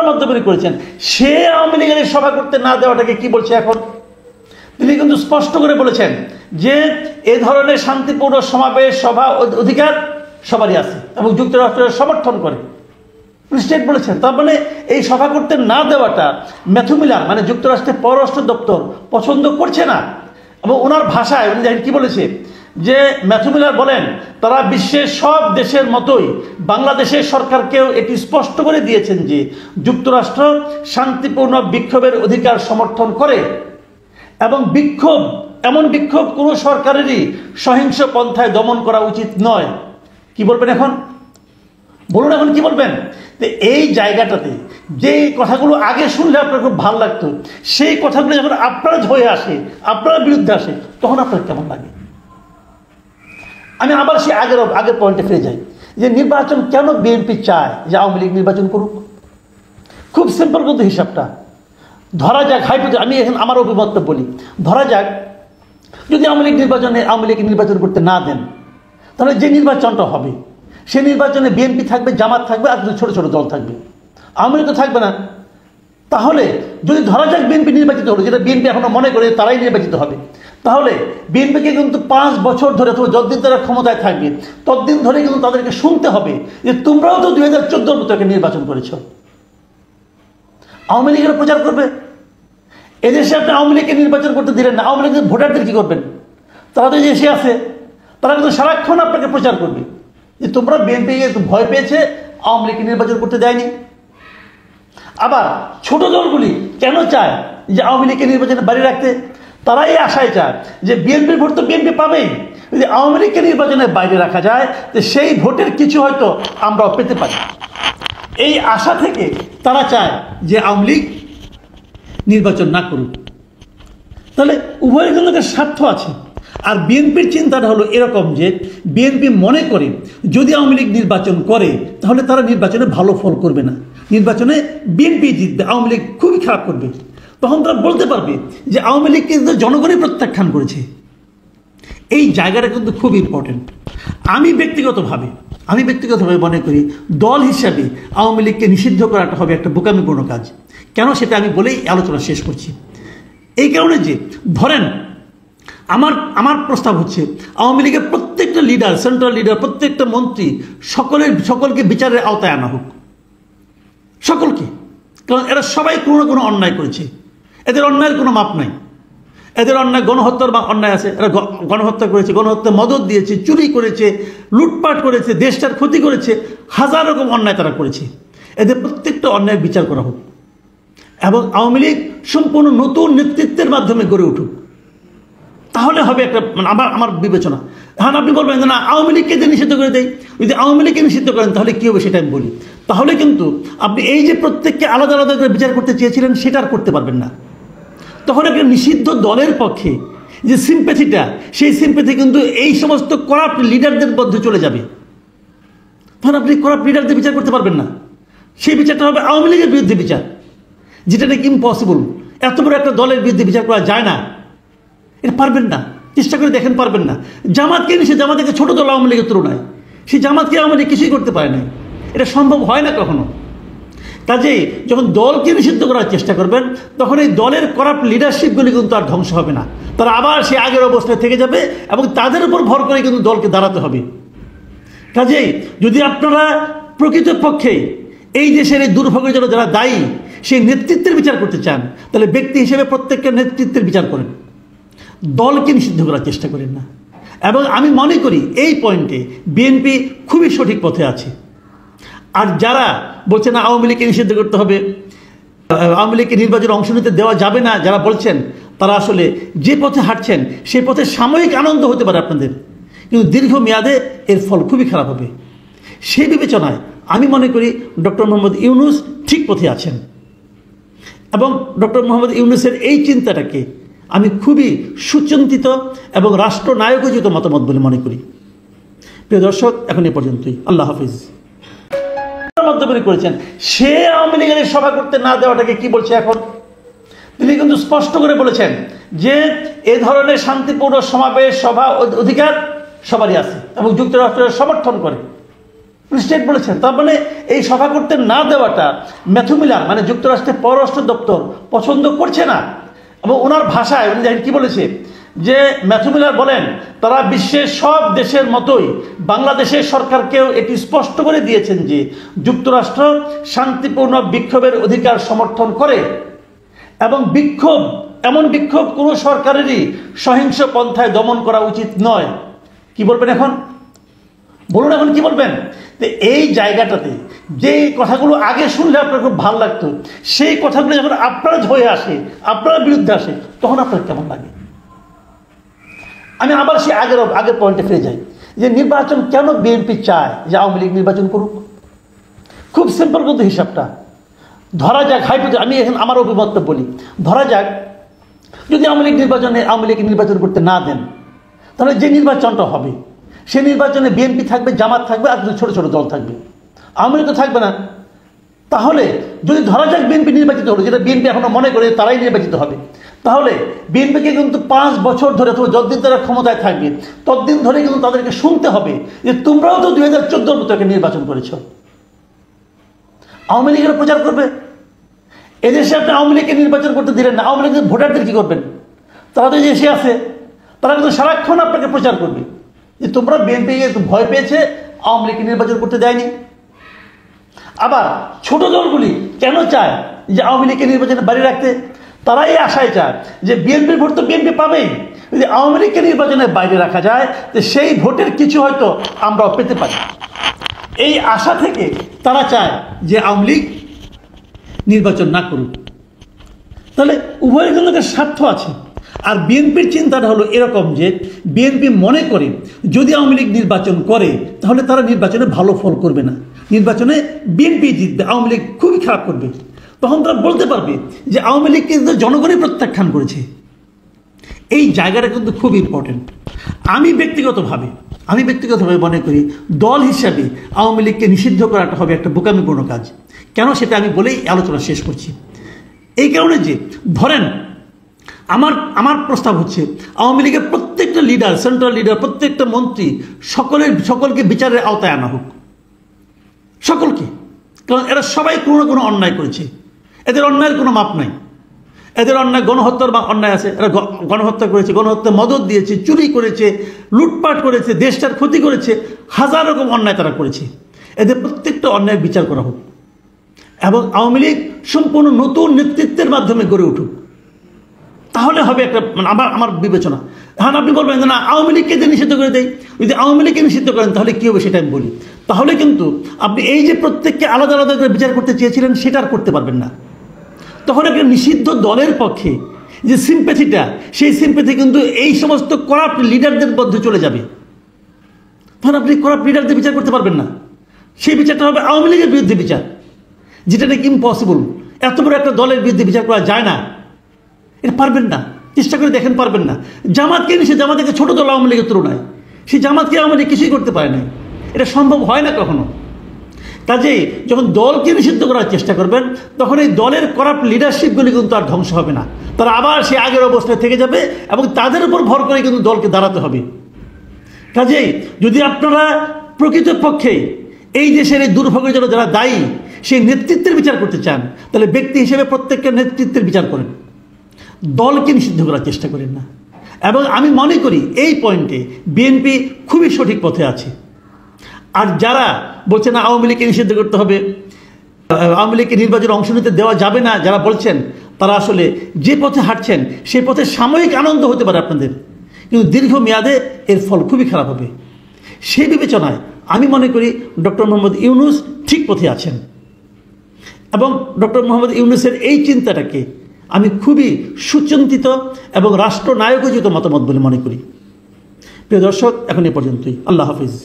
মন্তব্য করেছেন, সে আওয়ামী লীগের সভা করতে না দেওয়াটাকে কি বলছে এখন? তিনি কিন্তু স্পষ্ট করে বলেছেন যে এ ধরনের শান্তিপূর্ণ সমাবেশ সভা অধিকার সবারই আছে এবং যুক্তরাষ্ট্রের সমর্থন করে স্টেট বলেছেন। তার মানে এই সভা করতে না দেওয়াটা ম্যাথু মিলার মানে যুক্তরাষ্ট্রের পররাষ্ট্র দপ্তর পছন্দ করছে না। এবং ওনার ভাষায় উনি দেখেন কি বলেছে যে ম্যাথু মিলার বলেন তারা বিশ্বের সব দেশের মতোই বাংলাদেশের সরকারকেও এটি স্পষ্ট করে দিয়েছেন যে যুক্তরাষ্ট্র শান্তিপূর্ণ বিক্ষোভের অধিকার সমর্থন করে এবং এমন বিক্ষোভ কোনো সরকারেরই সহিংস পন্থায় দমন করা উচিত নয়। কি বলবেন এখন? বলুন এখন কি বলবেন? তো এই জায়গাটাতে যে কথাগুলো আগে শুনলে আপনার খুব ভালো লাগতো, সেই কথাগুলো যখন আপনার হয়ে আসে, আপনার বিরুদ্ধে আসে, তখন আপনার কেমন লাগে? আমি আবার সে আগের পয়েন্টে ফিরে যাই যে নির্বাচন কেন বিএনপি চায় যে আওয়ামী লীগ নির্বাচন করুক। খুব সিম্পল কিন্তু হিসাবটা। ধরা যাক আমি এখন আমার অভিমত বলি, ধরা যাক যদি আওয়ামী লীগ নির্বাচন করতে না দেন, তাহলে যে নির্বাচনটা হবে সে নির্বাচনে বিএনপি থাকবে, জামাত থাকবে, আর ছোট ছোট দল থাকবে, আওয়ামী লীগ তো থাকবে না। তাহলে যদি ধরা যাক বিএনপি নির্বাচিত হলো, যেটা বিএনপি এখনো মনে করে তারাই নির্বাচিত হবে, তাহলে বিএনপিকে কিন্তু 5 বছর ধরে অথবা যতদিন তারা ক্ষমতায় থাকবে ততদিন ধরে কিন্তু তাদেরকে শুনতে হবে যে তোমরাও তো 2014 মতো একটা নির্বাচন করেছ। আওয়ামী লীগের প্রচার করবে। এদেশে আপনি আওয়ামী লীগকে নির্বাচন করতে দিলেন না, আওয়ামী লীগের ভোটারদের কি করবেন? তারা তো এসে আছে, তারা কিন্তু সারাক্ষণ আপনাকে প্রচার করবে যে তোমরা বিএনপি ভয় পেয়েছে, আওয়ামী লীগকে নির্বাচন করতে দেয়নি। আবার ছোট দলগুলি কেন চায় যে আওয়ামী লীগকে নির্বাচনে বাড়ি রাখতে? তারা এই আশায় চায় যে বিএনপির ভোট তো বিএনপি পাবেই, যদি আওয়ামী লীগকে নির্বাচনের বাইরে রাখা যায় তো সেই ভোটের কিছু হয়তো আমরাও পেতে পারি। এই আশা থেকে তারা চায় যে আওয়ামী লীগ নির্বাচন না করুক। তাহলে উভয়ের জন্য একটা স্বার্থ আছে। আর বিএনপির চিন্তাটা হলো এরকম যে বিএনপি মনে করে যদি আওয়ামী লীগ নির্বাচন করে তাহলে তারা নির্বাচনে ভালো ফল করবে না, নির্বাচনে বিএনপি জিতবে, আওয়ামী লীগ খুবই খারাপ করবে। তখন তারা বলতে পারবে যে আওয়ামী লীগকে জনগণই প্রত্যাখ্যান করেছে। এই জায়গাটা কিন্তু খুব ইম্পর্টেন্ট। আমি ব্যক্তিগতভাবে মনে করি দল হিসাবে আওয়ামী লীগকে নিষিদ্ধ করাটা হবে একটা বোকামিপূর্ণ কাজ। কেন সেটা আমি বলেই আলোচনা শেষ করছি। এই কারণে যে ধরেন আমার প্রস্তাব হচ্ছে আওয়ামী লীগের প্রত্যেকটা লিডার, সেন্ট্রাল লিডার, প্রত্যেকটা মন্ত্রী সকলকে বিচারের আওতায় আনা হোক, সকলকে। কারণ এরা সবাই কোনো না কোনো অন্যায় করেছে, এদের অন্যায়ের কোনো মাপ নাই। এদের অন্যায় গণহত্যার অন্যায় আছে, এরা গণহত্যা করেছে, গণহত্যা মদত দিয়েছে, চুরি করেছে, লুটপাট করেছে, দেশটার ক্ষতি করেছে, হাজার রকম অন্যায় তারা করেছে। এদের প্রত্যেকটা অন্যায়ের বিচার করা হোক এবং আওয়ামী লীগ সম্পূর্ণ নতুন নেতৃত্বের মাধ্যমে গড়ে উঠুক। তাহলে হবে একটা আমার বিবেচনা। হ্যাঁ, আপনি বলবেন না আওয়ামী লীগকে যে নিষিদ্ধ করে দেয়, যদি আওয়ামী লীগকে নিষিদ্ধ করেন তাহলে কী হবে সেটা আমি বলি। তাহলে কিন্তু আপনি এই যে প্রত্যেককে আলাদা আলাদা করে বিচার করতে চেয়েছিলেন সেটা আর করতে পারবেন না। তখন একটা নিষিদ্ধ দলের পক্ষে যে সিম্প্যাথিটা, সেই সিম্প্যাথি কিন্তু এই সমস্ত করাপ্ট লিডারদের মধ্যে চলে যাবে। তখন আপনি করাপ্ট লিডারদের বিচার করতে পারবেন না। সেই বিচারটা হবে আওয়ামী লীগের বিরুদ্ধে বিচার, যেটা নাকি ইম্পসিবল। এত বড় একটা দলের বিরুদ্ধে বিচার করা যায় না, এটা পারবেন না। চেষ্টা করে দেখেন, পারবেন না। জামাতকে নিষেধ, জামাত একটা ছোট দল আওয়ামী লীগের তুলনায়, সেই জামাতকে আওয়ামী লীগ কিছুই করতে পারে না। এটা সম্ভব হয় না কখনো। কাজেই যখন দলকে নিষিদ্ধ করার চেষ্টা করবেন তখন এই দলের করাপ্ট লিডারশিপগুলি কিন্তু আর ধ্বংস হবে না, তারা আবার সেই আগের অবস্থায় থেকে যাবে এবং তাদের উপর ভর করে কিন্তু দলকে দাঁড়াতে হবে। কাজেই যদি আপনারা প্রকৃতপক্ষে এই দেশের এই দুর্ভোগের জন্য যারা দায়ী সেই নেতৃত্বের বিচার করতে চান, তাহলে ব্যক্তি হিসেবে প্রত্যেকটা নেতৃত্বের বিচার করেন, দলকে নিষিদ্ধ করার চেষ্টা করেন না। এবং আমি মনে করি এই পয়েন্টে বিএনপি খুবই সঠিক পথে আছে। আর যারা বলছে না আওয়ামী লীগকে নিষিদ্ধ করতে হবে, আওয়ামী লীগকে নির্বাচনে অংশ নিতে দেওয়া যাবে না, যারা বলছেন তারা আসলে যে পথে হাঁটছেন সেই পথে সাময়িক আনন্দ হতে পারে আপনাদের, কিন্তু দীর্ঘমেয়াদে এর ফল খুবই খারাপ হবে। সেই বিবেচনায় আমি মনে করি ডক্টর মোহাম্মদ ইউনূস ঠিক পথে আছেন এবং ডক্টর মোহাম্মদ ইউনূসের এই চিন্তাটাকে আমি খুবই সুচিন্তিত এবং রাষ্ট্রনায়কোচিত মতামত বলে মনে করি। প্রিয় দর্শক, এখন এ পর্যন্তই। আল্লাহ হাফিজ। মন্তব্য করেছেন, সে আওয়ামী লীগের সভা করতে না দেওয়াটাকে কি বলছে এখন? তিনি কিন্তু স্পষ্ট করে বলেছেন যে এ ধরনের শান্তিপূর্ণ সমাবেশ সভা অধিকার সবারই আছে এবং যুক্তরাষ্ট্রের সমর্থন করে স্টেট বলেছেন। তার মানে এই সভা করতে না দেওয়াটা ম্যাথু মিলার মানে যুক্তরাষ্ট্রের পররাষ্ট্র দপ্তর পছন্দ করছে না। এবং ওনার ভাষায় উনি দেখেন কি বলেছে, যে ম্যাথু মিলার বলেন তারা বিশ্বের সব দেশের মতোই বাংলাদেশের সরকারকেও এটি স্পষ্ট করে দিয়েছেন যে যুক্তরাষ্ট্র শান্তিপূর্ণ বিক্ষোভের অধিকার সমর্থন করে এবং এমন বিক্ষোভ কোনো সরকারেরই সহিংস পন্থায় দমন করা উচিত নয়। কি বলবেন এখন? বলুন এখন কি বলবেন? তো এই জায়গাটাতে যে কথাগুলো আগে শুনলে আপনার খুব ভালো লাগতো, সেই কথাগুলো যখন আপনার হয়ে আসে, আপনার বিরুদ্ধে আসে, তখন আপনার কেমন লাগে? আমি আবার সে আগের পয়েন্টে ফিরে যাই, যে নির্বাচন কেন বিএনপি চায় যে আওয়ামী লীগ নির্বাচন করুক। খুব সিম্পল কিন্তু হিসাবটা। ধরা যাক, আমি এখন আমার অভিমত বলি, ধরা যাক যদি আওয়ামী লীগ নির্বাচন করতে না দেন, তাহলে যে নির্বাচনটা হবে সে নির্বাচনে বিএনপি থাকবে, জামাত থাকবে, আর ছোট ছোট দল থাকবে, আওয়ামী লীগ তো থাকবে না। তাহলে যদি ধরা যাক বিএনপি নির্বাচিত হলো, যেটা বিএনপি এখনো মনে করে তারাই নির্বাচিত হবে, তাহলে বিএনপিকে কিন্তু 5 বছর ধরে অথবা যতদিন তারা ক্ষমতায় থাকবে ততদিন ধরে কিন্তু তাদেরকে শুনতে হবে যে তোমরাও তো 2014 মতো একটা নির্বাচন করেছ। আওয়ামী লীগের প্রচার করবে। এদেশে আপনি আওয়ামী লীগকে নির্বাচন করতে দিলেন না, আওয়ামী লীগের ভোটারদের কি করবেন? তারা তো এসে আছে, তারা কিন্তু সারাক্ষণ আপনাকে প্রচার করবে যে তোমরা বিএনপি ভয় পেয়েছে, আওয়ামী লীগকে নির্বাচন করতে দেয়নি। আবার ছোট দলগুলি কেন চায় যে আওয়ামী লীগকে নির্বাচনে বাড়ি রাখতে? তারা এই আশায় চায় যে বিএনপির ভোট তো বিএনপি পাবেই, যদি আওয়ামী লীগকে নির্বাচনের বাইরে রাখা যায় তো সেই ভোটের কিছু হয়তো আমরাও পেতে পারি। এই আশা থেকে তারা চায় যে আওয়ামী লীগ নির্বাচন না করুক। তাহলে উভয়ের জন্য একটা স্বার্থ আছে। আর বিএনপির চিন্তাটা হলো এরকম যে বিএনপি মনে করে যদি আওয়ামী লীগ নির্বাচন করে তাহলে তারা নির্বাচনে ভালো ফল করবে না, নির্বাচনে বিএনপি জিতবে, আওয়ামী লীগ খুবই খারাপ করবে। তখন তারা বলতে পারবে যে আওয়ামী লীগকে জনগণই প্রত্যাখ্যান করেছে। এই জায়গাটা কিন্তু খুব ইম্পর্টেন্ট। আমি ব্যক্তিগতভাবে মনে করি দল হিসাবে আওয়ামী লীগকে নিষিদ্ধ করাটা হবে একটা বোকামিপূর্ণ কাজ। কেন সেটা আমি বলেই আলোচনা শেষ করছি। এই কারণে যে ধরেন আমার প্রস্তাব হচ্ছে আওয়ামী লীগের প্রত্যেকটা লিডার, সেন্ট্রাল লিডার, প্রত্যেকটা মন্ত্রী সকলকে বিচারের আওতায় আনা হোক, সকলকে। কারণ এরা সবাই কোনো না কোনো অন্যায় করেছে, এদের অন্যায়ের কোনো মাপ নাই। এদের অন্যায় গণহত্যার অন্যায় আছে, এরা গণহত্যা করেছে, গণহত্যা মদত দিয়েছে, চুরি করেছে, লুটপাট করেছে, দেশটার ক্ষতি করেছে, হাজার রকম অন্যায় তারা করেছে। এদের প্রত্যেকটা অন্যায়ের বিচার করা হোক এবং আওয়ামী লীগ সম্পূর্ণ নতুন নেতৃত্বের মাধ্যমে গড়ে উঠুক। তাহলে হবে একটা আমার বিবেচনা। হ্যাঁ, আপনি বলবেন না আওয়ামী লীগকে যে নিষিদ্ধ করে দেয়, যদি আওয়ামী লীগকে নিষিদ্ধ করেন তাহলে কী হবে সেটা আমি বলি। তাহলে কিন্তু আপনি এই যে প্রত্যেককে আলাদা আলাদা করে বিচার করতে চেয়েছিলেন সেটা আর করতে পারবেন না। তখন একটা নিষিদ্ধ দলের পক্ষে যে সিম্প্যাথিটা, সেই সিম্প্যাথি কিন্তু এই সমস্ত করাপ্ট লিডারদের মধ্যে চলে যাবে। তখন আপনি করাপ্ট লিডারদের বিচার করতে পারবেন না। সেই বিচারটা হবে আওয়ামী লীগের বিরুদ্ধে বিচার, যেটা নাকি ইম্পসিবল। এত বড় একটা দলের বিরুদ্ধে বিচার করা যায় না, এটা পারবেন না। চেষ্টা করে দেখেন, পারবেন না। জামাতকে নিষেধ, জামাত একটা ছোট দল আওয়ামী লীগের তুলনায়, সেই জামাতকে আওয়ামী লীগ কিছুই করতে পারে না। এটা সম্ভব হয় না কখনো। কাজেই যখন দলকে নিষিদ্ধ করার চেষ্টা করবেন তখন এই দলের করাপ্ট লিডারশিপগুলি কিন্তু আর ধ্বংস হবে না, তারা আবার সেই আগের অবস্থায় থেকে যাবে এবং তাদের উপর ভর করে কিন্তু দলকে দাঁড়াতে হবে। কাজেই যদি আপনারা প্রকৃতপক্ষে এই দেশের এই দুর্ভোগের জন্য যারা দায়ী সেই নেতৃত্বের বিচার করতে চান, তাহলে ব্যক্তি হিসেবে প্রত্যেকটা নেতৃত্বের বিচার করেন, দলকে নিষিদ্ধ করার চেষ্টা করেন না। এবং আমি মনে করি এই পয়েন্টে বিএনপি খুবই সঠিক পথে আছে। আর যারা বলছে না আওয়ামী লীগকে নিষিদ্ধ করতে হবে, আওয়ামী লীগকে নির্বাচনে অংশ নিতে দেওয়া যাবে না, যারা বলছেন তারা আসলে যে পথে হাঁটছেন সেই পথে সাময়িক আনন্দ হতে পারে আপনাদের, কিন্তু দীর্ঘমেয়াদে এর ফল খুবই খারাপ হবে। সেই বিবেচনায় আমি মনে করি ডক্টর মোহাম্মদ ইউনূস ঠিক পথে আছেন এবং ডক্টর মোহাম্মদ ইউনূসের এই চিন্তাটাকে আমি খুবই সুচিন্তিত এবং রাষ্ট্রনায়কোচিত মতামত বলে মনে করি। প্রিয় দর্শক, এখন এ পর্যন্তই। আল্লাহ হাফিজ।